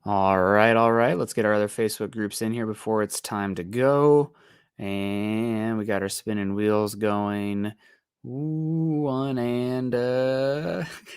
All right, all right. Let's get our other Facebook groups in here before it's time to go. And we got our spinning wheels going. Ooh, one and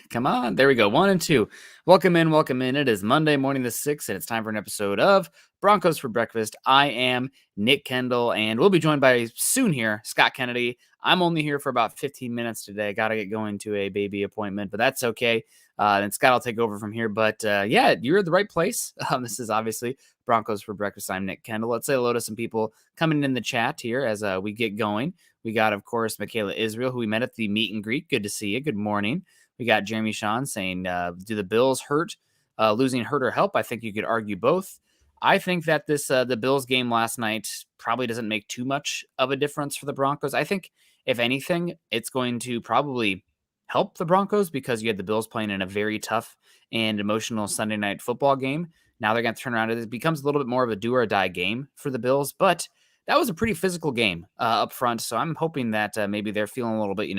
come on. There we go. 1 and 2. Welcome in, welcome in. It is Monday morning the 6th, and it's time for an episode of Broncos for Breakfast. I am Nick Kendall, and we'll be joined by soon here, Scott Kennedy. I'm only here for about 15 minutes today. Got to get going to a baby appointment, but that's okay. And Scott will take over from here. But yeah, you're at the right place. This is obviously Broncos for Breakfast. I'm Nick Kendall. Let's say hello to some people coming in the chat here as we get going. We got, of course, Michaela Israel, who we met at the meet and greet. Good to see you. Good morning. We got Jeremy Sean saying, do the Bills hurt? Losing hurt or help? I think you could argue both. I think that this the Bills game last night probably doesn't make too much of a difference for the Broncos. I think, if anything, it's going to probably help the Broncos because you had the Bills playing in a very tough and emotional Sunday night football game. Now they're going to turn around. It becomes a little bit more of a do or die game for the Bills, but that was a pretty physical game up front. So I'm hoping that maybe they're feeling a little bit,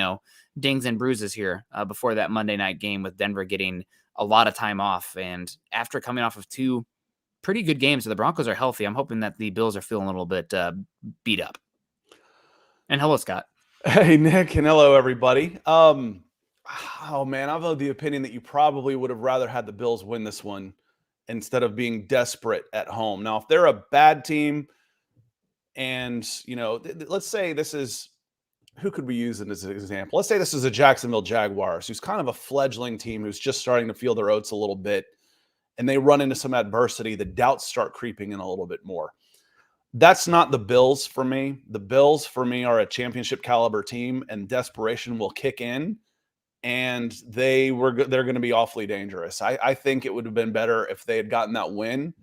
dings and bruises here before that Monday night game with Denver getting a lot of time off. And after coming off of two pretty good games, so the Broncos are healthy. I'm hoping that the Bills are feeling a little bit beat up. And hello, Scott. Hey, Nick, and hello, everybody. Oh man, I've of the opinion that you probably would have rather had the Bills win this one instead of being desperate at home. Now, if they're a bad team, and let's say this is who could we use as an example? Let's say this is a Jacksonville Jaguars, who's kind of a fledgling team who's just starting to feel their oats a little bit, and they run into some adversity. The doubts start creeping in a little bit more. That's not the Bills for me. The Bills for me are a championship caliber team, and desperation will kick in, and they're going to be awfully dangerous. I think it would have been better if they had gotten that win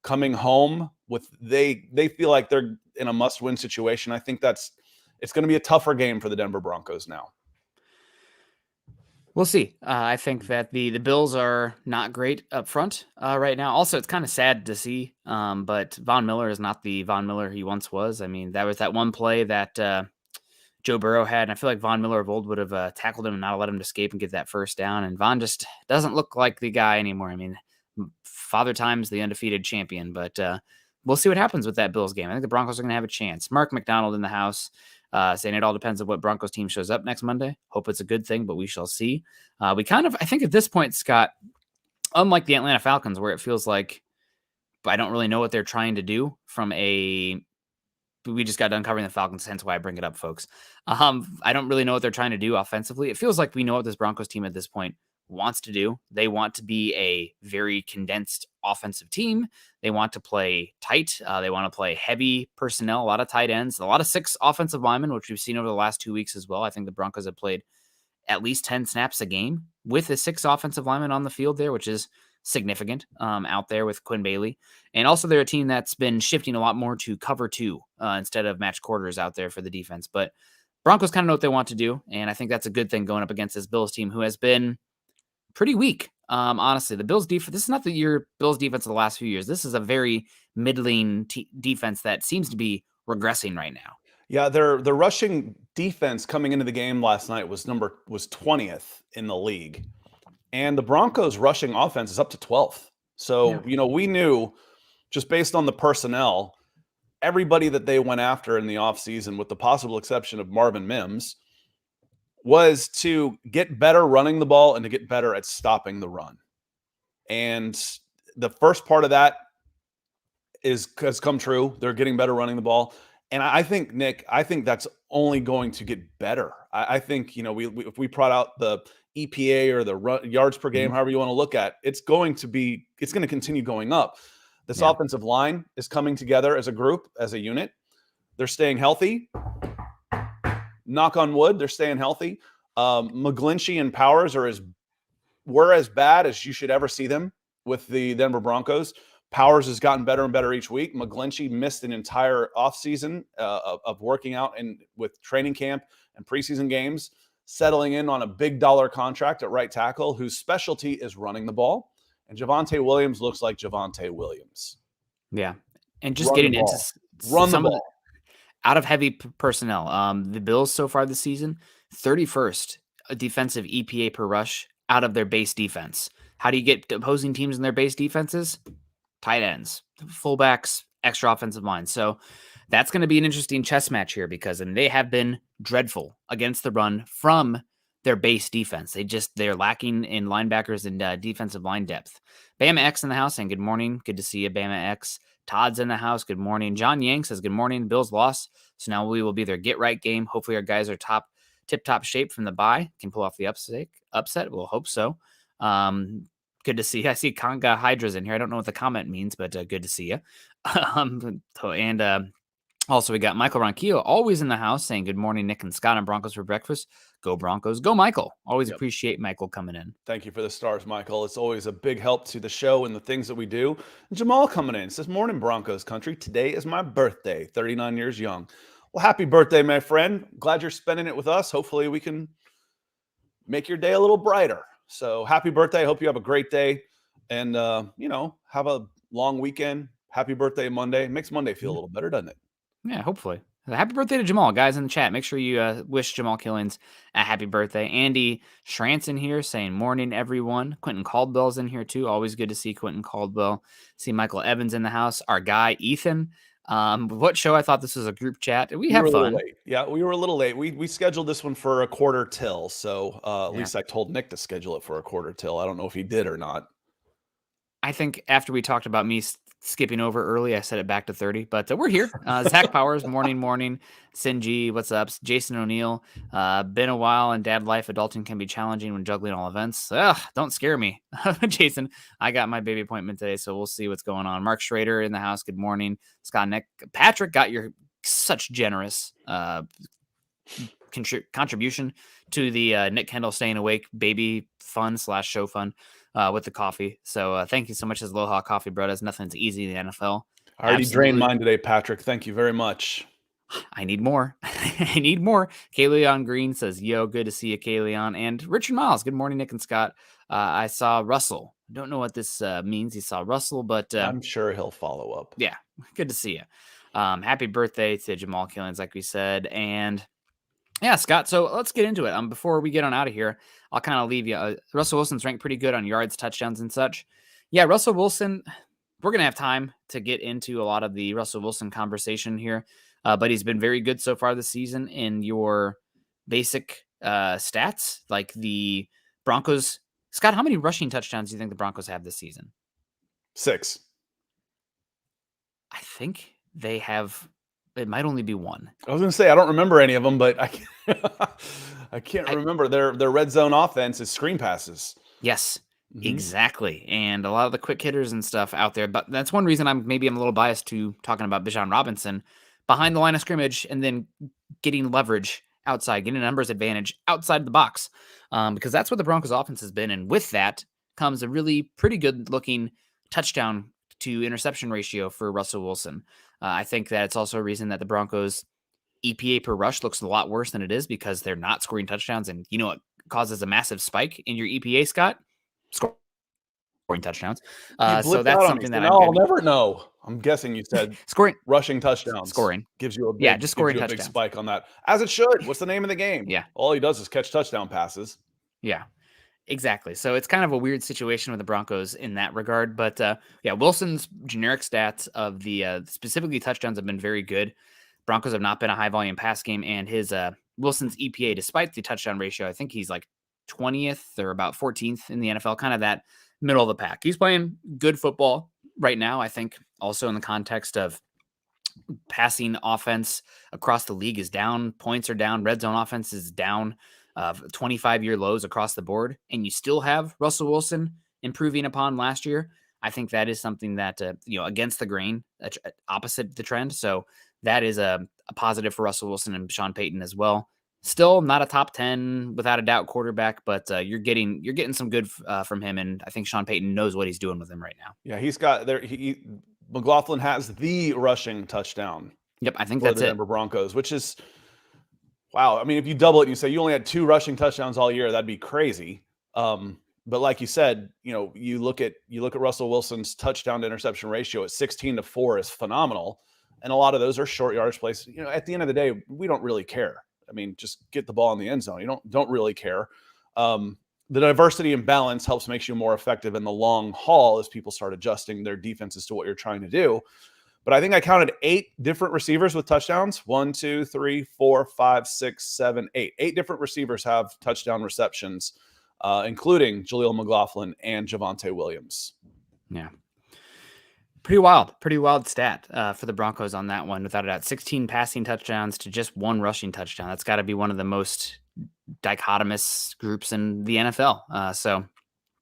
coming home with they feel like they're in a must-win situation. I think it's going to be a tougher game for the Denver Broncos now. We'll see. I think that the Bills are not great up front right now. Also, it's kind of sad to see, but Von Miller is not the Von Miller he once was. I mean, that was that one play that Joe Burrow had, and I feel like Von Miller of old would have tackled him and not let him escape and get that first down. And Von just doesn't look like the guy anymore. I mean, Father Time's the undefeated champion, but we'll see what happens with that Bills game. I think the Broncos are going to have a chance. Mark McDonald in the house. Saying it all depends on what Broncos team shows up next Monday. Hope it's a good thing, but we shall see. I think at this point, Scott, unlike the Atlanta Falcons, where it feels like I don't really know what they're trying to do we just got done covering the Falcons, hence why I bring it up, folks. I don't really know what they're trying to do offensively. It feels like we know what this Broncos team at this point wants to do. They want to be a very condensed offensive team. They want to play tight. They want to play heavy personnel, a lot of tight ends, a lot of 6 offensive linemen, which we've seen over the last 2 weeks as well. I think the Broncos have played at least 10 snaps a game with the 6 offensive linemen on the field there, which is significant out there with Quinn Bailey. And also they're a team that's been shifting a lot more to cover 2 instead of match quarters out there for the defense. But Broncos kind of know what they want to do, and I think that's a good thing going up against this Bills team who has been pretty weak. Honestly, the Bills defense, this is not your Bills defense of the last few years. This is a very middling defense that seems to be regressing right now. Yeah, their rushing defense coming into the game last night was 20th in the league. And the Broncos rushing offense is up to 12th. So, we knew just based on the personnel, everybody that they went after in the offseason, with the possible exception of Marvin Mims, was to get better running the ball and to get better at stopping the run. And the first part of that has come true. They're getting better running the ball. And I think, Nick, that's only going to get better. I think, if we brought out the EPA or the yards per game, however you want to look at, it's going to continue going up. This offensive line is coming together as a group, as a unit. They're staying healthy. Knock on wood, they're staying healthy. McGlinchey and Powers were as bad as you should ever see them with the Denver Broncos. Powers has gotten better and better each week. McGlinchey missed an entire offseason of working out with training camp and preseason games, settling in on a big dollar contract at right tackle, whose specialty is running the ball. And Javonte Williams looks like Javonte Williams. Yeah. And just getting into the ball. Out of heavy personnel. The Bills so far this season, 31st defensive EPA per rush out of their base defense. How do you get opposing teams in their base defenses? tight ends, fullbacks, extra offensive line. So that's going to be an interesting chess match here because they have been dreadful against the run from their base defense. They're lacking in linebackers and defensive line depth. Bama X in the house, and good morning. Good to see you, Bama X. Todd's in the house. Good morning. John Yang says, good morning. Bills lost. So now we will be their get right game. Hopefully our guys are tip-top shape from the bye. Can pull off the upset. We'll hope so. Good to see you. I see Conga Hydra's in here. I don't know what the comment means, but good to see you. Also, we got Michael Ronquillo always in the house saying, good morning, Nick and Scott on Broncos for breakfast. Go Broncos. Go Michael. Always appreciate Michael coming in. Thank you for the stars, Michael. It's always a big help to the show and the things that we do. And Jamal coming in says, morning, Broncos country. Today is my birthday, 39 years young. Well, happy birthday, my friend. Glad you're spending it with us. Hopefully we can make your day a little brighter. So happy birthday. I hope you have a great day and, have a long weekend. Happy birthday Monday. Makes Monday feel a little better, doesn't it? Yeah, hopefully. Happy birthday to Jamal, guys in the chat. Make sure you wish Jamal Killings a happy birthday. Andy Schrantzen here saying, morning, everyone. Quentin Caldwell's in here, too. Always good to see Quentin Caldwell. See Michael Evans in the house. Our guy, Ethan. What show? I thought this was a group chat. We have fun. Yeah, we were a little late. We scheduled this one for a quarter till. So at least I told Nick to schedule it for a quarter till. I don't know if he did or not. I think after we talked about me skipping over early, I set it back to 30, but we're here. Zach Powers, morning. Sinji, what's up? Jason O'Neill, been a while in dad life. Adulting can be challenging when juggling all events. Ugh, don't scare me. Jason, I got my baby appointment today, so we'll see what's going on. Mark Schrader in the house. Good morning. Scott, Nick, Patrick got your such generous contribution to the Nick Kendall staying awake baby fun / show fun. With the coffee. So thank you so much as Aloha Coffee Brothers. Nothing's easy in the NFL. I already drained mine today, Patrick. Thank you very much. I need more. I need more. Kayleon Green says, yo, good to see you, Kayleon. And Richard Miles, good morning, Nick and Scott. I saw Russell. Don't know what this means. He saw Russell, but I'm sure he'll follow up. Yeah, good to see you. Happy birthday to Jamal Killings, like we said. And yeah, Scott, so let's get into it. Before we get on out of here, I'll kind of leave you. Russell Wilson's ranked pretty good on yards, touchdowns, and such. Yeah, Russell Wilson, we're going to have time to get into a lot of the Russell Wilson conversation here, but he's been very good so far this season in your basic stats, like the Broncos. Scott, how many rushing touchdowns do you think the Broncos have this season? 6. I think they have... It might only be 1. I was going to say, I don't remember any of them, but I can't remember. Their red zone offense is screen passes. Yes, exactly. And a lot of the quick hitters and stuff out there. But that's one reason I'm a little biased to talking about Bijan Robinson behind the line of scrimmage and then getting leverage outside, getting a numbers advantage outside the box. Because that's what the Broncos offense has been. And with that comes a really pretty good looking touchdown to interception ratio for Russell Wilson. I think that it's also a reason that the Broncos EPA per rush looks a lot worse than it is because they're not scoring touchdowns. And you know what causes a massive spike in your EPA, Scott? Scoring touchdowns. So that's something that I'll never know. I'm guessing you said scoring, rushing touchdowns. Scoring gives you a big, just scoring touchdowns. Big spike on that. As it should. What's the name of the game? Yeah. All he does is catch touchdown passes. Yeah. Exactly. So it's kind of a weird situation with the Broncos in that regard. But Wilson's generic stats of the specifically touchdowns have been very good. Broncos have not been a high volume pass game, and his Wilson's EPA, despite the touchdown ratio, I think he's like 20th or about 14th in the NFL, kind of that middle of the pack. He's playing good football right now. I think also in the context of passing offense across the league is down, points are down, red zone offense is down. 25-year lows across the board, and you still have Russell Wilson improving upon last year. I think that is something that, against the grain, opposite the trend. So that is a positive for Russell Wilson and Sean Payton as well. Still not a top 10 without a doubt quarterback, but you're getting some good from him, and I think Sean Payton knows what he's doing with him right now. Yeah, he's got there. McLaughlin has the rushing touchdown. Yep, I think that's the Denver Broncos, which is. Wow. I mean, if you double it and you say you only had 2 rushing touchdowns all year, that'd be crazy. But like you said, you look at Russell Wilson's touchdown to interception ratio at 16-4 is phenomenal. And a lot of those are short yardage plays. At the end of the day, we don't really care. I mean, just get the ball in the end zone. You don't really care. the diversity and balance helps makes you more effective in the long haul as people start adjusting their defenses to what you're trying to do. But I think I counted 8 different receivers with touchdowns. 1, 2, 3, 4, 5, 6, 7, 8. 8 different receivers have touchdown receptions, including Jaleel McLaughlin and Javonte Williams. Yeah. Pretty wild stat for the Broncos on that one, without a doubt. 16 passing touchdowns to just 1 rushing touchdown. That's got to be one of the most dichotomous groups in the NFL. So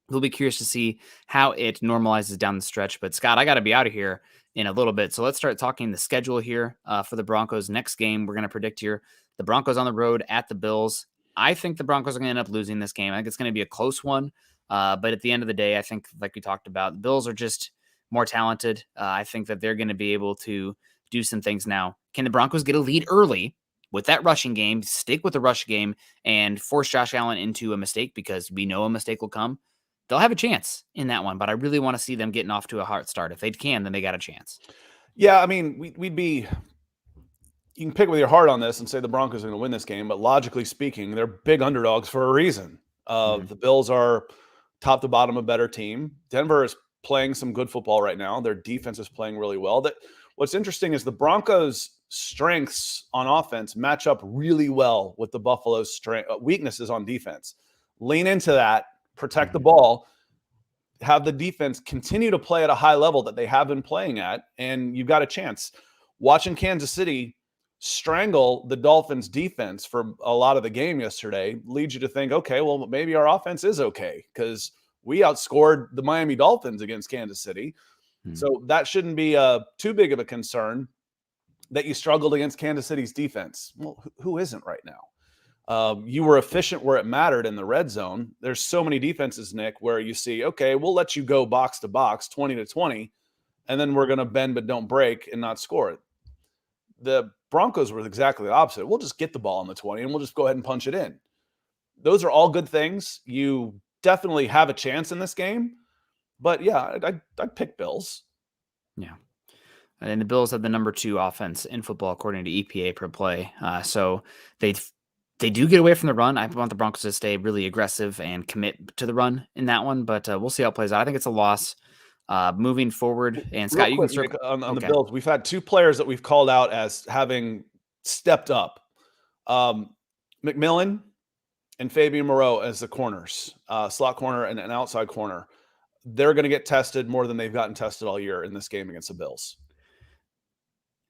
we'll be curious to see how it normalizes down the stretch. But Scott, I got to be out of here in a little bit. So let's start talking the schedule here for the Broncos. Next game, we're going to predict here the Broncos on the road at the Bills. I think the Broncos are going to end up losing this game. I think it's going to be a close one. But at the end of the day, I think, like we talked about, the Bills are just more talented. I think that they're going to be able to do some things now. Can the Broncos get a lead early with that rushing game, stick with the rush game, and force Josh Allen into a mistake, because we know a mistake will come? They'll have a chance in that one, but I really want to see them getting off to a hard start. If they can, then they got a chance. Yeah, I mean, we'd be, you can pick with your heart on this and say the Broncos are going to win this game, but logically speaking, they're big underdogs for a reason. The Bills are top to bottom a better team. Denver is playing some good football right now. Their defense is playing really well. What's interesting is the Broncos' strengths on offense match up really well with the Buffalo's weaknesses on defense. Lean into that, protect the ball, have the defense continue to play at a high level that they have been playing at, and you've got a chance. Watching Kansas City strangle the Dolphins' defense for a lot of the game yesterday leads you to think, okay, well, maybe our offense is okay, because we outscored the Miami Dolphins against Kansas City. So that shouldn't be too big of a concern that you struggled against Kansas City's defense. Well, who isn't right now? You were efficient where it mattered in the red zone. There's so many defenses, Nick, where you see, okay, we'll let you go box to box, 20 to 20, and then we're going to bend but don't break and not score it. The Broncos were exactly the opposite. We'll just get the ball on the 20 and we'll just go ahead and punch it in. Those are all good things. You definitely have a chance in this game. But yeah, I'd pick Bills. Yeah. And the Bills have the number 2 offense in football according to EPA per play. So they do get away from the run. I want the Broncos to stay really aggressive and commit to the run in that one, but we'll see how it plays out. I think it's a loss moving forward. And Scott, you can Nick, on the Bills, we've had 2 players that we've called out as having stepped up. McMillan and Fabian Moreau as the corners, slot corner and an outside corner. They're going to get tested more than they've gotten tested all year in this game against the Bills.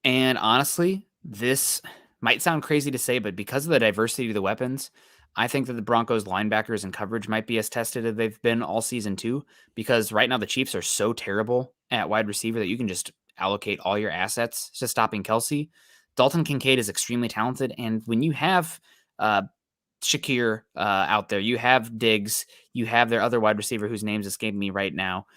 And honestly, this might sound crazy to say, but because of the diversity of the weapons, I think that the Broncos linebackers and coverage might be as tested as they've been all season too, because right now the Chiefs are so terrible at wide receiver that you can just allocate all your assets to stopping Kelsey. Dalton Kincaid is extremely talented. And when you have Shakir out there, you have Diggs, you have their other wide receiver whose name's escaping me right now.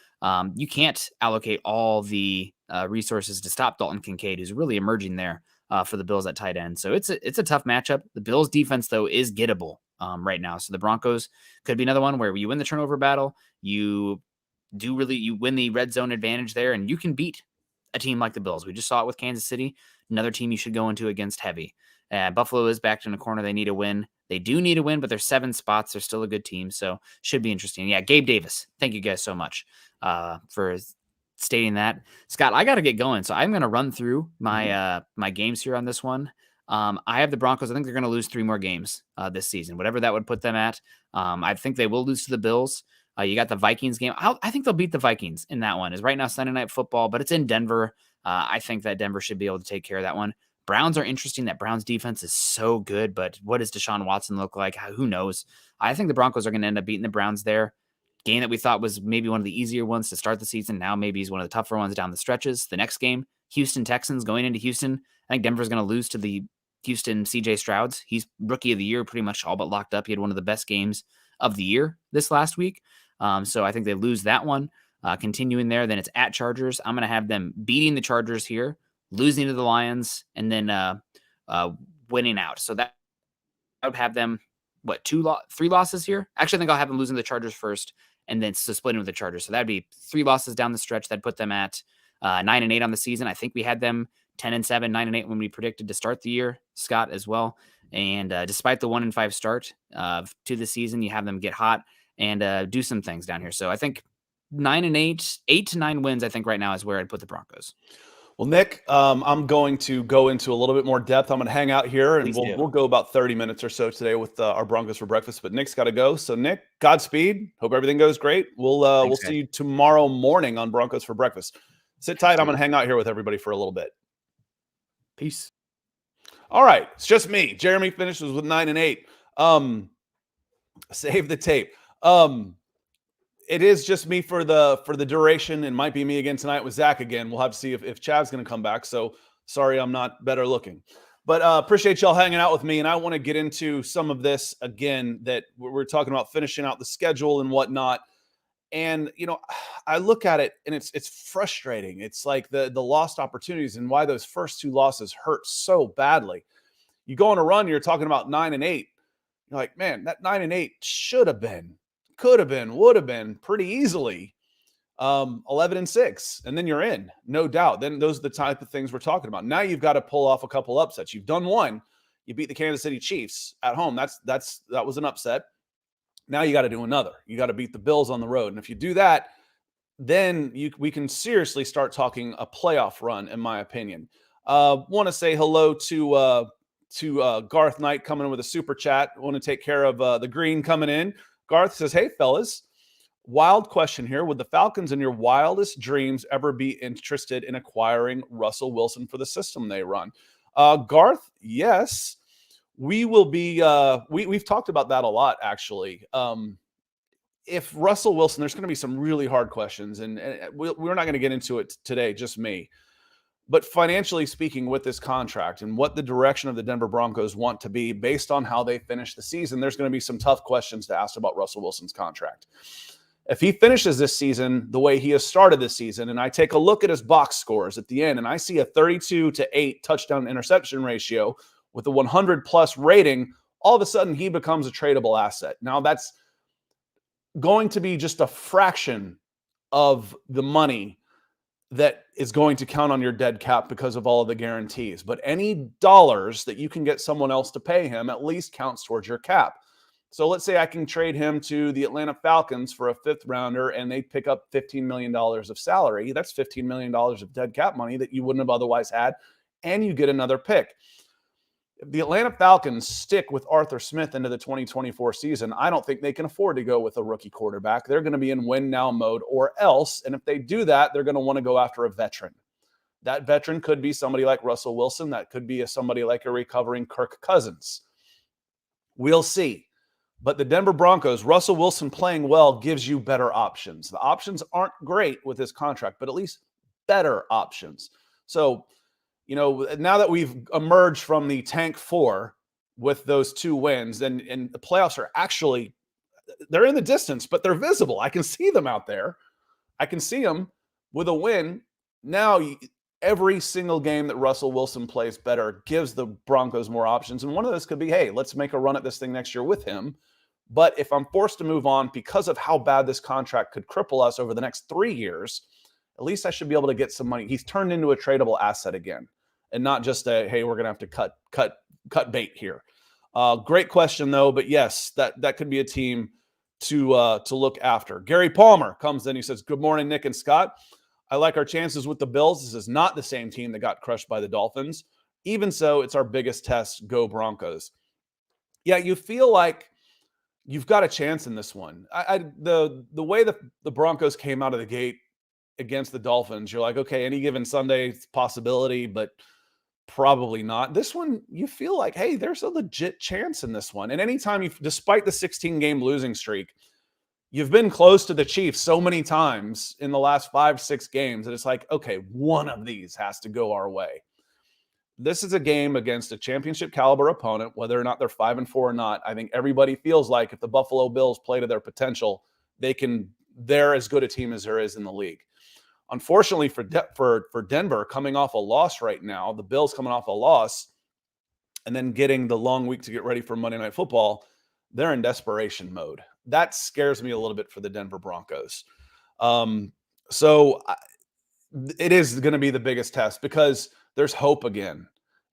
You can't allocate all the resources to stop Dalton Kincaid, who's really emerging there for the Bills at tight end. So it's a tough matchup. The Bills defense, though, is gettable right now. So the Broncos could be another one where you win the turnover battle. You win the red zone advantage there, and you can beat a team like the Bills. We just saw it with Kansas City, another team you should go into against heavy. Buffalo is backed in a corner. They need a win. They do need a win, but there's 7 spots. They're still a good team, so should be interesting. Yeah, Gabe Davis. Thank you guys so much for stating that. Scott, I got to get going, so I'm going to run through my my games here on this one. I have the Broncos. I think they're going to lose 3 more games this season, whatever that would put them at. I think they will lose to the Bills. You got the Vikings game. I think they'll beat the Vikings in that one. Is right now Sunday Night Football, but it's in Denver. I think that Denver should be able to take care of that one. Browns are interesting. That Browns defense is so good, but what does Deshaun Watson look like? Who knows? I think the Broncos are going to end up beating the Browns there. Game that we thought was maybe one of the easier ones to start the season. Now maybe he's one of the tougher ones down the stretches. The next game, Houston Texans going into Houston. I think Denver's going to lose to the Houston CJ Strouds. He's rookie of the year, pretty much all but locked up. He had one of the best games of the year this last week. So I think they lose that one. Continuing there, then it's at Chargers. I'm going to have them beating the Chargers here, losing to the Lions, and then winning out. So that I would have them, 3 losses here? Actually, I think I'll have them losing to the Chargers first, and then splitting with the Chargers. So that'd be 3 losses down the stretch. That'd put them at 9-8 on the season. I think we had them 10-7, 9-8 when we predicted to start the year, Scott, as well. And despite the 1-5 start to the season, you have them get hot and do some things down here. So I think 9-8, 8 to 9 wins, I think right now is where I'd put the Broncos. Well, Nick, I'm going to go into a little bit more depth. I'm going to hang out here, and Please do. we'll go about 30 minutes or so today with our Broncos for breakfast. But Nick's got to go, so Nick, Godspeed. Hope everything goes great. We'll Thanks, guys. see you tomorrow morning on Broncos for breakfast. Sit tight. I'm Sweet. going to hang out here with everybody for a little bit. Peace. All right, it's just me. Jeremy finishes with 9-8. Save the tape. It is just me for the duration, and might be me again tonight with Zach again. We'll have to see if Chad's going to come back. So sorry, I'm not better looking, but appreciate y'all hanging out with me. And I want to get into some of this again, that we're talking about finishing out the schedule and whatnot. And I look at it and it's frustrating. It's like the lost opportunities and why those first two losses hurt so badly. You go on a run, you're talking about 9-8. You're like, man, that 9-8 should have been, could have been, would have been pretty easily 11-6, and then you're in, no doubt. Then those are the type of things we're talking about. Now you've got to pull off a couple upsets. You've done one. You beat the Kansas City Chiefs at home. That was an upset. Now you got to do another. You got to beat the Bills on the road, and if you do that, then we can seriously start talking a playoff run, in my opinion. Want to say hello to Garth Knight coming in with a super chat. Want to take care of the green coming in. Garth says, hey, fellas, wild question here. Would the Falcons in your wildest dreams ever be interested in acquiring Russell Wilson for the system they run? Garth, yes. We will be we've talked about that a lot, actually. If Russell Wilson, there's going to be some really hard questions, and we're not going to get into it today, just me. But financially speaking, with this contract and what the direction of the Denver Broncos want to be based on how they finish the season, there's going to be some tough questions to ask about Russell Wilson's contract. If he finishes this season the way he has started this season, and I take a look at his box scores at the end, and I see a 32-8 touchdown interception ratio with a 100+ rating, all of a sudden he becomes a tradable asset. Now that's going to be just a fraction of the money that is going to count on your dead cap because of all of the guarantees. But any dollars that you can get someone else to pay him at least counts towards your cap. So let's say I can trade him to the Atlanta Falcons for a 5th rounder and they pick up $15 million of salary. That's $15 million of dead cap money that you wouldn't have otherwise had, and you get another pick. If the Atlanta Falcons stick with Arthur Smith into the 2024 season, I don't think they can afford to go with a rookie quarterback. They're going to be in win now mode or else. And if they do that, they're going to want to go after a veteran. That veteran could be somebody like Russell Wilson. That could be somebody like a recovering Kirk Cousins. We'll see. But the Denver Broncos, Russell Wilson playing well gives you better options. The options aren't great with this contract, but at least better options. So, now that we've emerged from the tank 4 with those 2 wins, and the playoffs are actually, they're in the distance, but they're visible. I can see them out there. I can see them with a win. Now, every single game that Russell Wilson plays better gives the Broncos more options. And one of those could be, hey, let's make a run at this thing next year with him. But if I'm forced to move on because of how bad this contract could cripple us over the next 3 years, at least I should be able to get some money. He's turned into a tradable asset again, and not just a, hey, we're going to have to cut bait here. Great question, though. But yes, that could be a team to look after. Gary Palmer comes in. He says, good morning, Nick and Scott. I like our chances with the Bills. This is not the same team that got crushed by the Dolphins. Even so, it's our biggest test. Go Broncos. Yeah, you feel like you've got a chance in this one. The way the Broncos came out of the gate against the Dolphins, you're like, okay, any given Sunday, it's a possibility, but probably not. This one, you feel like, hey, there's a legit chance in this one. And anytime despite the 16-game losing streak, you've been close to the Chiefs so many times in the last 5-6 games that it's like, okay, one of these has to go our way. This is a game against a championship caliber opponent, whether or not they're 5-4 or not. I think everybody feels like if the Buffalo Bills play to their potential, they're as good a team as there is in the league. Unfortunately for Denver, coming off a loss right now, the Bills coming off a loss, and then getting the long week to get ready for Monday Night Football, they're in desperation mode. That scares me a little bit for the Denver Broncos. So it is going to be the biggest test because there's hope again.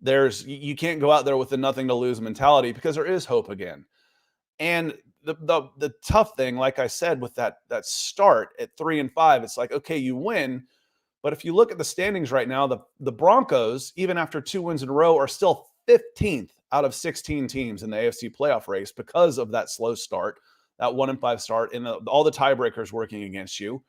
You can't go out there with a nothing to lose mentality because there is hope again. And the tough thing, like I said, with that start at 3-5, it's like, okay, you win. But if you look at the standings right now, the Broncos, even after 2 wins in a row, are still 15th out of 16 teams in the AFC playoff race because of that slow start, that 1-5 start, and all the tiebreakers working against you.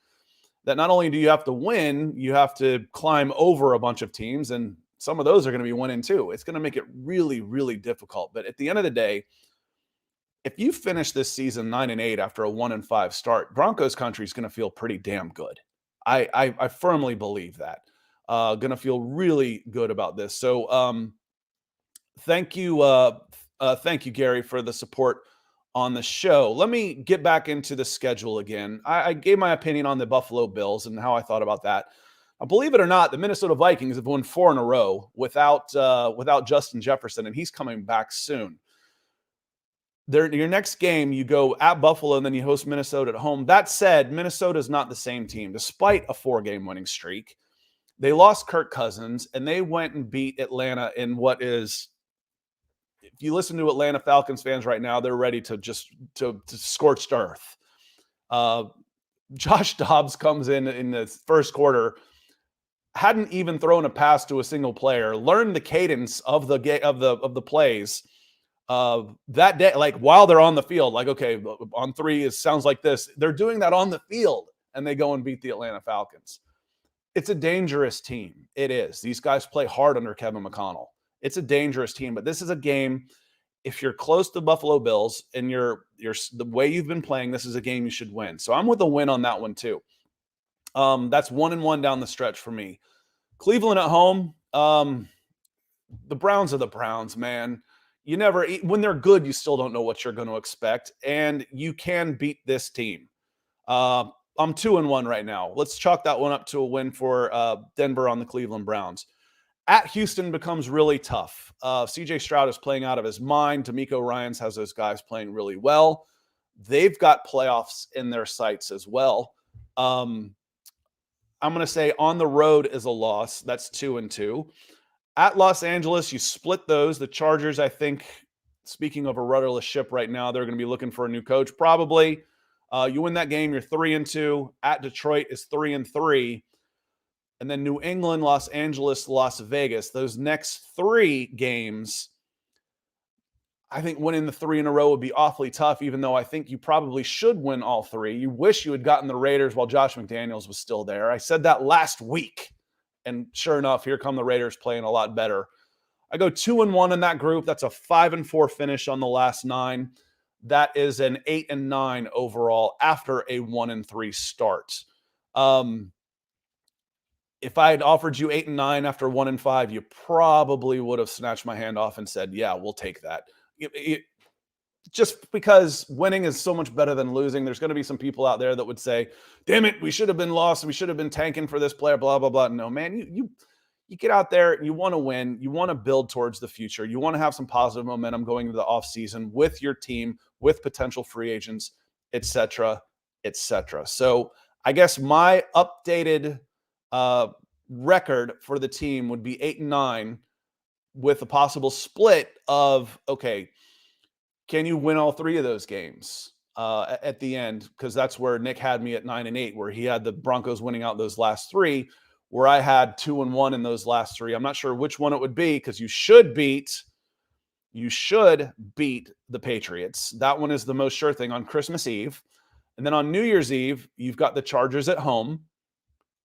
That not only do you have to win, you have to climb over a bunch of teams, and some of those are going to be winning too. It's going to make it really, really difficult. But at the end of the day, if you finish this season 9-8 after a 1-5 start, Broncos country is going to feel pretty damn good. I firmly believe that. Going to feel really good about this. So thank you, Gary, for the support on the show. Let me get back into the schedule again. I gave my opinion on the Buffalo Bills and how I thought about that. Believe it or not, the Minnesota Vikings have won 4 in a row without Justin Jefferson, and he's coming back soon. Your next game, you go at Buffalo and then you host Minnesota at home. That said, Minnesota is not the same team. Despite a 4-game winning streak, they lost Kirk Cousins and they went and beat Atlanta in what is, if you listen to Atlanta Falcons fans right now, they're ready to scorched earth. Josh Dobbs comes in the first quarter, hadn't even thrown a pass to a single player, learned the cadence of the plays. That day, like while they're on the field, like, okay, on 3, it sounds like this. They're doing that on the field and they go and beat the Atlanta Falcons. It's a dangerous team. It is. These guys play hard under Kevin McConnell. It's a dangerous team, but this is a game. If you're close to Buffalo Bills and you're the way you've been playing, this is a game you should win. So I'm with a win on that one too. That's 1-1 down the stretch for me. Cleveland at home. The Browns are the Browns, man. You never, when they're good, you still don't know what you're going to expect, and you can beat this team. I'm 2-1 right now. Let's chalk that one up to a win for Denver on the Cleveland Browns. At Houston becomes really tough. CJ Stroud is playing out of his mind. D'Amico Ryans has those guys playing really well. They've got playoffs in their sights as well. I'm going to say on the road is a loss. That's 2-2. At Los Angeles, you split those. The Chargers, I think, speaking of a rudderless ship right now, they're going to be looking for a new coach probably. You win that game, you're 3-2. At Detroit is 3-3. And then New England, Los Angeles, Las Vegas. Those next 3 games, I think winning the 3 in a row would be awfully tough, even though I think you probably should win all 3. You wish you had gotten the Raiders while Josh McDaniels was still there. I said that last week. And sure enough, here come the Raiders playing a lot better. I go 2-1 in that group. That's a 5-4 finish on the last 9. That is an 8-9 overall after a 1-3 start. If I had offered you 8-9 after 1-5, you probably would have snatched my hand off and said, yeah, we'll take that. Just because winning is so much better than losing. There's going to be some people out there that would say, damn it, we should have been lost. We should have been tanking for this player, blah, blah, blah. No, man, you get out there, you want to win. You want to build towards the future. You want to have some positive momentum going into the offseason with your team, with potential free agents, et cetera, et cetera. So I guess my updated record for the team would be 8-9 with a possible split of, okay, can you win all 3 of those games at the end? Because that's where Nick had me at 9-8, where he had the Broncos winning out those last 3, where I had 2-1 in those last 3. I'm not sure which one it would be, because you should beat the Patriots. That one is the most sure thing on Christmas Eve. And then on New Year's Eve, you've got the Chargers at home,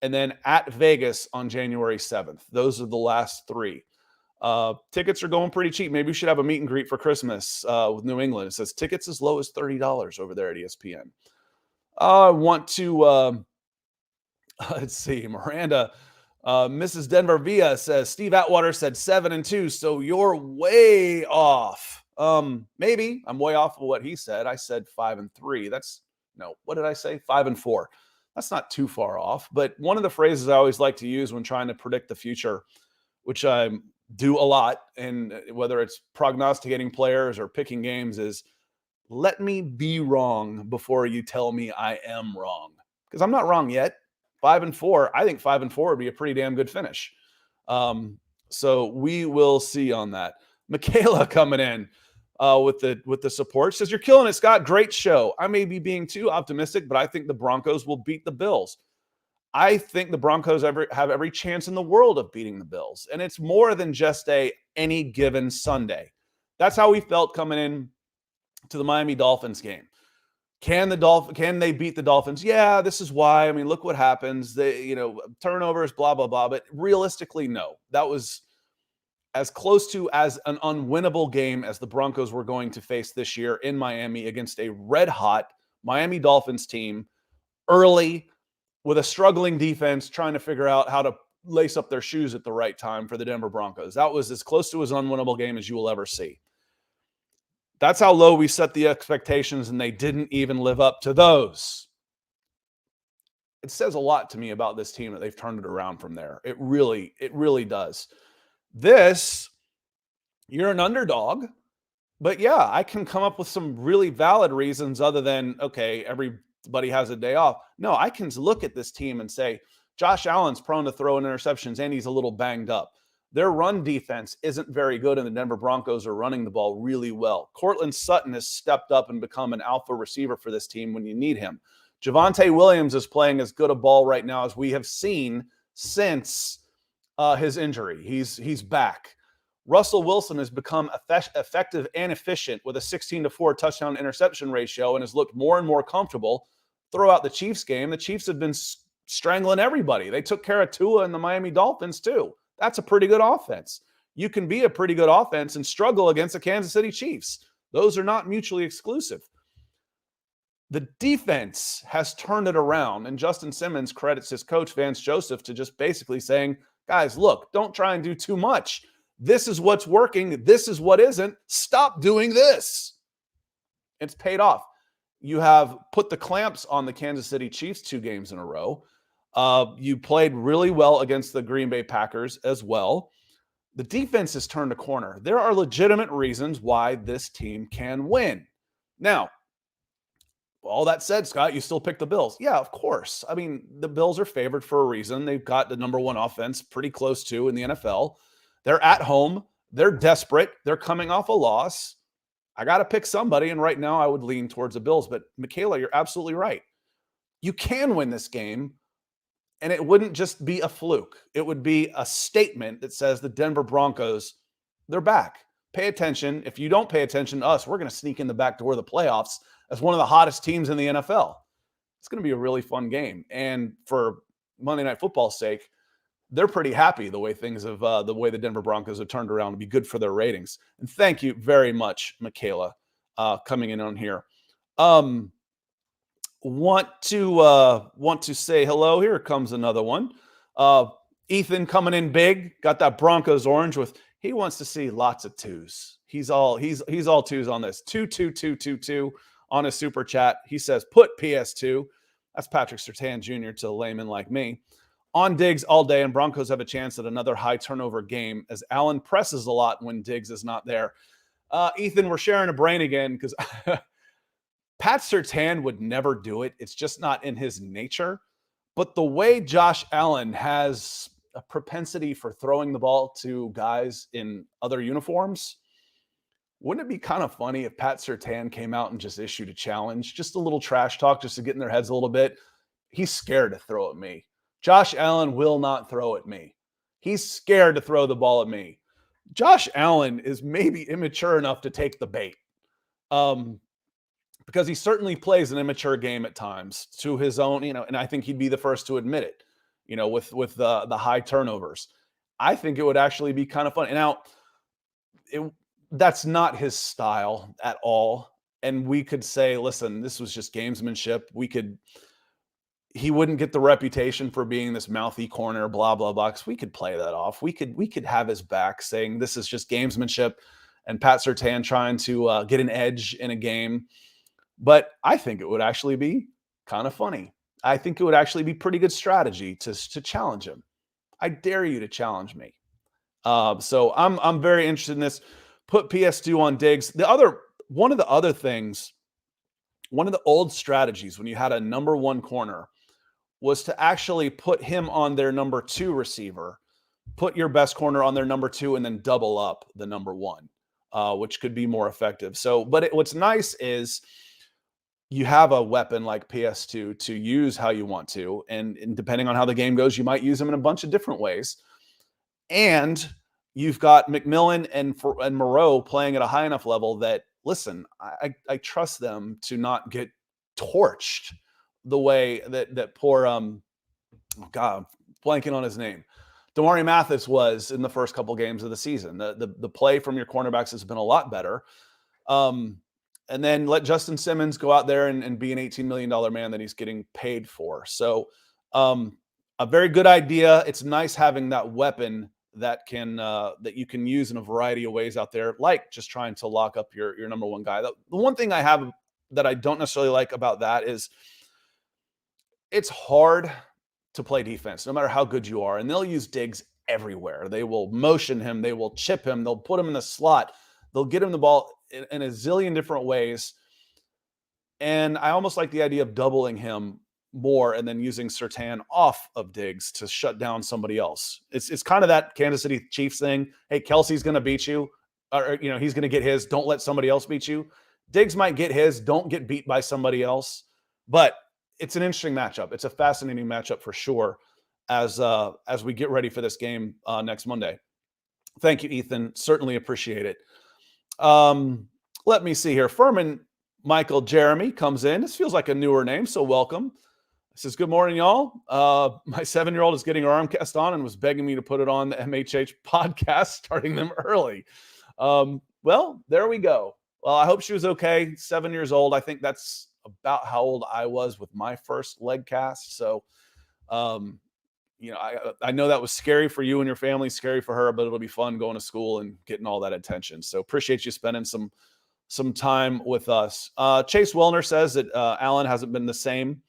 and then at Vegas on January 7th. Those are the last 3. Tickets are going pretty cheap. Maybe we should have a meet and greet for Christmas with New England. It says tickets as low as $30 over there at ESPN. I want to, let's see, Miranda, Mrs. Denver Villa says, Steve Atwater said 7-2, so you're way off. Maybe I'm way off of what he said. I said 5-3. What did I say? 5-4. That's not too far off. But one of the phrases I always like to use when trying to predict the future, which I do a lot, and whether it's prognosticating players or picking games, is let me be wrong before you tell me I am wrong. Because I'm not wrong yet. 5-4. I think 5-4 would be a pretty damn good finish. So we will see on that. Michaela coming in. with the support. Says, you're killing it, Scott. Great show. I may be being too optimistic, but I think the Broncos will beat the Bills. I think the Broncos have every chance in the world of beating the Bills. And it's more than just any given Sunday. That's how we felt coming in to the Miami Dolphins game. Can they beat the Dolphins? Yeah, this is why. I mean, look what happens. Turnovers, blah, blah, blah. But realistically, no. That was as close to as an unwinnable game as the Broncos were going to face this year in Miami against a red-hot Miami Dolphins team early with a struggling defense trying to figure out how to lace up their shoes at the right time for the Denver Broncos. That was as close to as unwinnable game as you will ever see. That's how low we set the expectations, and they didn't even live up to those. It says a lot to me about this team that they've turned it around from there. It really does. You're an underdog, but yeah, I can come up with some really valid reasons other than, okay, everybody has a day off. No, I can look at this team and say, Josh Allen's prone to throwing interceptions and he's a little banged up. Their run defense isn't very good, and the Denver Broncos are running the ball really well. Cortland Sutton has stepped up and become an alpha receiver for this team when you need him. Javonte Williams is playing as good a ball right now as we have seen since his injury. He's back. Russell Wilson has become effective and efficient with a 16-4 touchdown interception ratio and has looked more and more comfortable throughout the Chiefs game. The Chiefs have been strangling everybody. They took care of Tua and the Miami Dolphins too. That's a pretty good offense. You can be a pretty good offense and struggle against the Kansas City Chiefs. Those are not mutually exclusive. The defense has turned it around, and Justin Simmons credits his coach, Vance Joseph, to just basically saying, guys, look, don't try and do too much. This is what's working. This is what isn't. Stop doing this. It's paid off. You have put the clamps on the Kansas City Chiefs 2 games in a row. You played really well against the Green Bay Packers as well. The defense has turned a corner. There are legitimate reasons why this team can win. Now, all that said, Scott, you still pick the Bills. Yeah, of course. I mean, the Bills are favored for a reason. They've got the number 1 offense pretty close to in the NFL. They're at home. They're desperate. They're coming off a loss. I got to pick somebody, and right now I would lean towards the Bills. But, Michaela, you're absolutely right. You can win this game, and it wouldn't just be a fluke. It would be a statement that says the Denver Broncos, they're back. Pay attention. If you don't pay attention to us, we're going to sneak in the back door of the playoffs as one of the hottest teams in the NFL. It's going to be a really fun game. And for Monday Night Football's sake, they're pretty happy the way the Denver Broncos have turned around to be good for their ratings. And thank you very much, Michaela, coming in on here. Want to say hello. Here comes another one. Ethan coming in big, got that Broncos orange he wants to see lots of 2s. He's all 2s on this. 2 on his super chat. He says, put PS2. That's Patrick Surtain Jr. to a layman like me. On Diggs all day, and Broncos have a chance at another high turnover game as Allen presses a lot when Diggs is not there. Ethan, we're sharing a brain again because Pat Surtain would never do it. It's just not in his nature. But the way Josh Allen has a propensity for throwing the ball to guys in other uniforms, wouldn't it be kind of funny if Pat Surtain came out and just issued a challenge, just a little trash talk, just to get in their heads a little bit? He's scared to throw at me. Josh Allen will not throw at me. He's scared to throw the ball at me. Josh Allen is maybe immature enough to take the bait. Because he certainly plays an immature game at times to his own, and I think he'd be the first to admit it, with the high turnovers. I think it would actually be kind of fun. And now, that's not his style at all. And we could say, listen, this was just gamesmanship. He wouldn't get the reputation for being this mouthy corner, blah, blah, blah. 'Cause we could play that off. We could have his back saying this is just gamesmanship and Pat Surtain trying to get an edge in a game. But I think it would actually be kind of funny. I think it would actually be pretty good strategy to challenge him. I dare you to challenge me. So I'm very interested in this. Put PS2 on Diggs. One of the old strategies when you had a number 1 corner was to actually put him on their number 2 receiver, put your best corner on their number 2, and then double up the number 1. which could be more effective. So, but what's nice is you have a weapon like PS2 to use how you want to. And depending on how the game goes, you might use them in a bunch of different ways. And you've got McMillan and Moreau playing at a high enough level that, listen, I trust them to not get torched the way that poor God, blanking on his name, Damari Mathis was in the first couple games of the season. The play from your cornerbacks has been a lot better. And then let Justin Simmons go out there and be an $18 million man that he's getting paid for. So a very good idea. It's nice having that weapon that you can use in a variety of ways out there, like just trying to lock up your number one guy. The one thing I have that I don't necessarily like about that is it's hard to play defense, no matter how good you are. And they'll use Diggs everywhere. They will motion him. They will chip him. They'll put him in the slot. They'll get him the ball in a zillion different ways. And I almost like the idea of doubling him more and then using Surtain off of Diggs to shut down somebody else. It's kind of that Kansas City Chiefs thing. Hey, Kelsey's going to beat you. Or, he's going to get his. Don't let somebody else beat you. Diggs might get his. Don't get beat by somebody else. But it's an interesting matchup. It's a fascinating matchup for sure as we get ready for this game next Monday. Thank you, Ethan. Certainly appreciate it. Let me see here. Furman Michael Jeremy comes in. This feels like a newer name, so welcome. He says, good morning, y'all. My 7-year-old is getting her arm cast on and was begging me to put it on the MHH podcast, starting them early. Well, there we go. Well, I hope she was okay. 7 years old. I think that's about how old I was with my first leg cast. So, I know that was scary for you and your family, scary for her, but it'll be fun going to school and getting all that attention. So appreciate you spending some time with us. Chase Wellner says that Allen hasn't been the same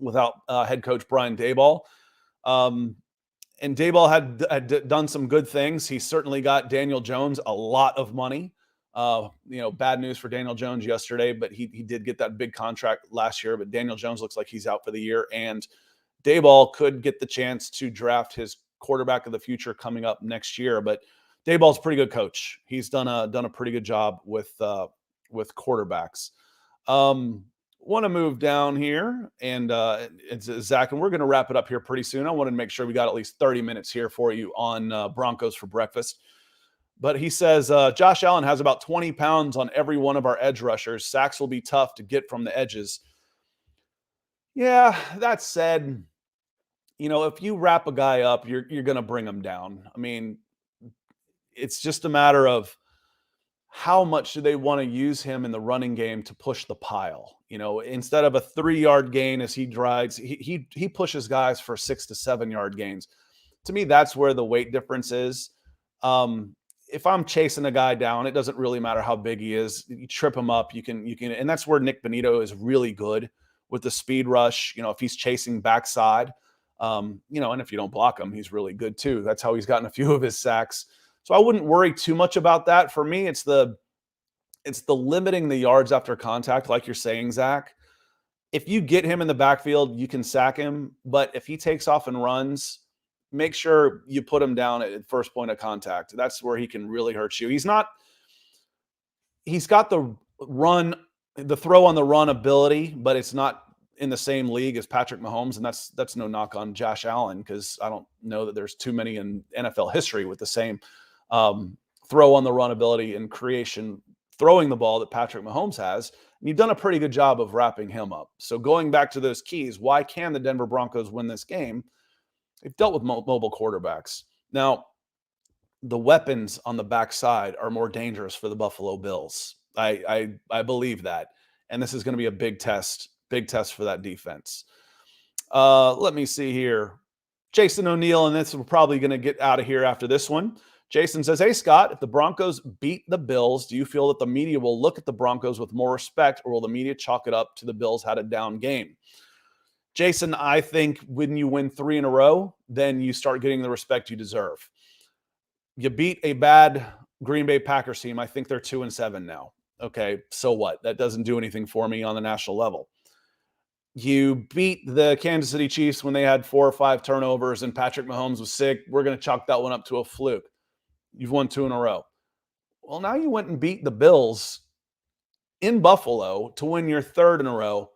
without head coach Brian Daboll. And Daboll had done some good things. He certainly got Daniel Jones a lot of money. Bad news for Daniel Jones yesterday, but he did get that big contract last year. But Daniel Jones looks like he's out for the year, and Daboll could get the chance to draft his quarterback of the future coming up next year. But Daboll's a pretty good coach. He's done a pretty good job with quarterbacks. Want to move down here, and it's Zach, and we're going to wrap it up here pretty soon. I wanted to make sure we got at least 30 minutes here for you on Broncos for breakfast. But he says, Josh Allen has about 20 pounds on every one of our edge rushers. Sacks will be tough to get from the edges. Yeah, that said, if you wrap a guy up, you're going to bring him down. I mean, it's just a matter of how much do they want to use him in the running game to push the pile? Instead of a 3-yard gain as he drives, he pushes guys for 6 to 7 yard gains. To me, that's where the weight difference is. If I'm chasing a guy down, it doesn't really matter how big he is. You trip him up, you can, and that's where Nick Bonito is really good with the speed rush. If he's chasing backside, and if you don't block him, he's really good too. That's how he's gotten a few of his sacks. So I wouldn't worry too much about that. For me, it's the limiting the yards after contact, like you're saying, Zach. If you get him in the backfield, you can sack him. But if he takes off and runs, make sure you put him down at first point of contact. That's where he can really hurt you. He's got the throw on the run ability, but it's not in the same league as Patrick Mahomes. And that's no knock on Josh Allen, because I don't know that there's too many in NFL history with the same throw on the run ability and creation, throwing the ball that Patrick Mahomes has. And you've done a pretty good job of wrapping him up. So going back to those keys, why can the Denver Broncos win this game? They've dealt with mobile quarterbacks. Now, the weapons on the backside are more dangerous for the Buffalo Bills. I believe that. And this is going to be a big test for that defense. Let me see here. Jason O'Neill, and this we're probably going to get out of here after this one. Jason says, hey, Scott, if the Broncos beat the Bills, do you feel that the media will look at the Broncos with more respect, or will the media chalk it up to the Bills had a down game? Jason, I think when you win 3 in a row, then you start getting the respect you deserve. You beat a bad Green Bay Packers team. I think they're 2-7 now. Okay, so what? That doesn't do anything for me on the national level. You beat the Kansas City Chiefs when they had 4 or 5 turnovers and Patrick Mahomes was sick. We're going to chalk that one up to a fluke. You've won 2 in a row. Well, now you went and beat the Bills in Buffalo to win your third in a row.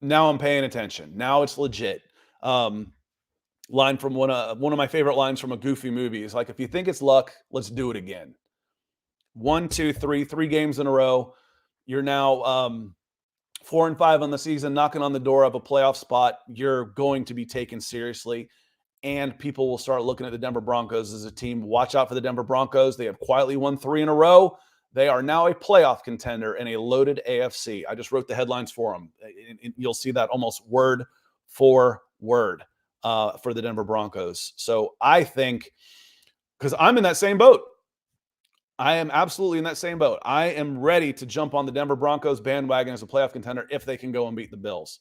Now I'm paying attention. Now it's legit. Line from one of my favorite lines from a Goofy movie is like, if you think it's luck, let's do it again. 1, 2, 3, 3 games in a row. You're now 4-5 on the season, knocking on the door of a playoff spot. You're going to be taken seriously, and people will start looking at the Denver Broncos as a team. Watch out for the Denver Broncos. They have quietly won 3 in a row. They are now a playoff contender in a loaded AFC. I just wrote the headlines for them. You'll see that almost word for word for the Denver Broncos. So I think, because I'm in that same boat. I am absolutely in that same boat. I am ready to jump on the Denver Broncos bandwagon as a playoff contender if they can go and beat the Bills.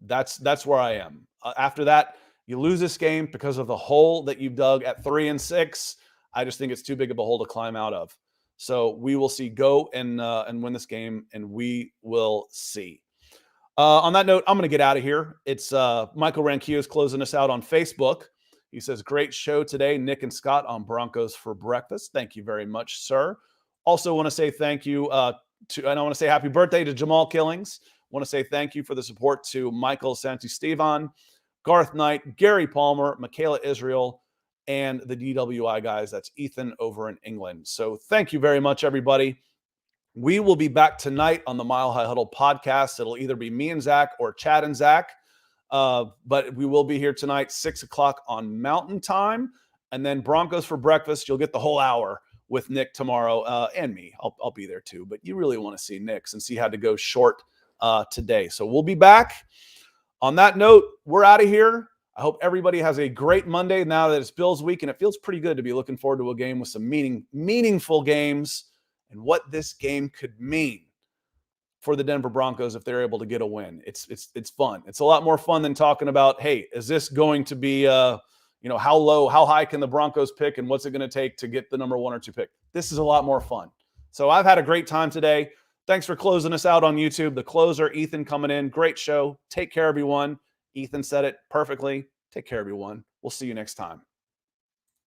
That's where I am. After that, you lose this game because of the hole that you've dug at 3-6. I just think it's too big of a hole to climb out of. So we will see. Go and win this game, and we will see. On that note, I'm going to get out of here. It's Michael Ranquillo is closing us out on Facebook. He says, great show today, Nick and Scott on Broncos for Breakfast. Thank you very much, sir. Also want to say thank you and I want to say happy birthday to Jamal Killings. Want to say thank you for the support to Michael Santu-Stevan, Garth Knight, Gary Palmer, Michaela Israel, and the DWI guys. That's Ethan over in England. So thank you very much, everybody. We will be back tonight on the Mile High Huddle podcast. It'll either be me and Zach or Chad and Zach. But we will be here tonight, 6 o'clock on Mountain Time. And then Broncos for Breakfast. You'll get the whole hour with Nick tomorrow and me. I'll be there too. But you really want to see Nick since he had to go short today. So we'll be back. On that note, we're out of here. I hope everybody has a great Monday now that it's Bills week. And it feels pretty good to be looking forward to a game with some meaningful games and what this game could mean for the Denver Broncos if they're able to get a win. It's fun. It's a lot more fun than talking about, hey, is this going to be, how high can the Broncos pick and what's it going to take to get the number 1 or 2 pick? This is a lot more fun. So I've had a great time today. Thanks for closing us out on YouTube. The closer, Ethan, coming in. Great show. Take care, everyone. Ethan said it perfectly. Take care, everyone. We'll see you next time.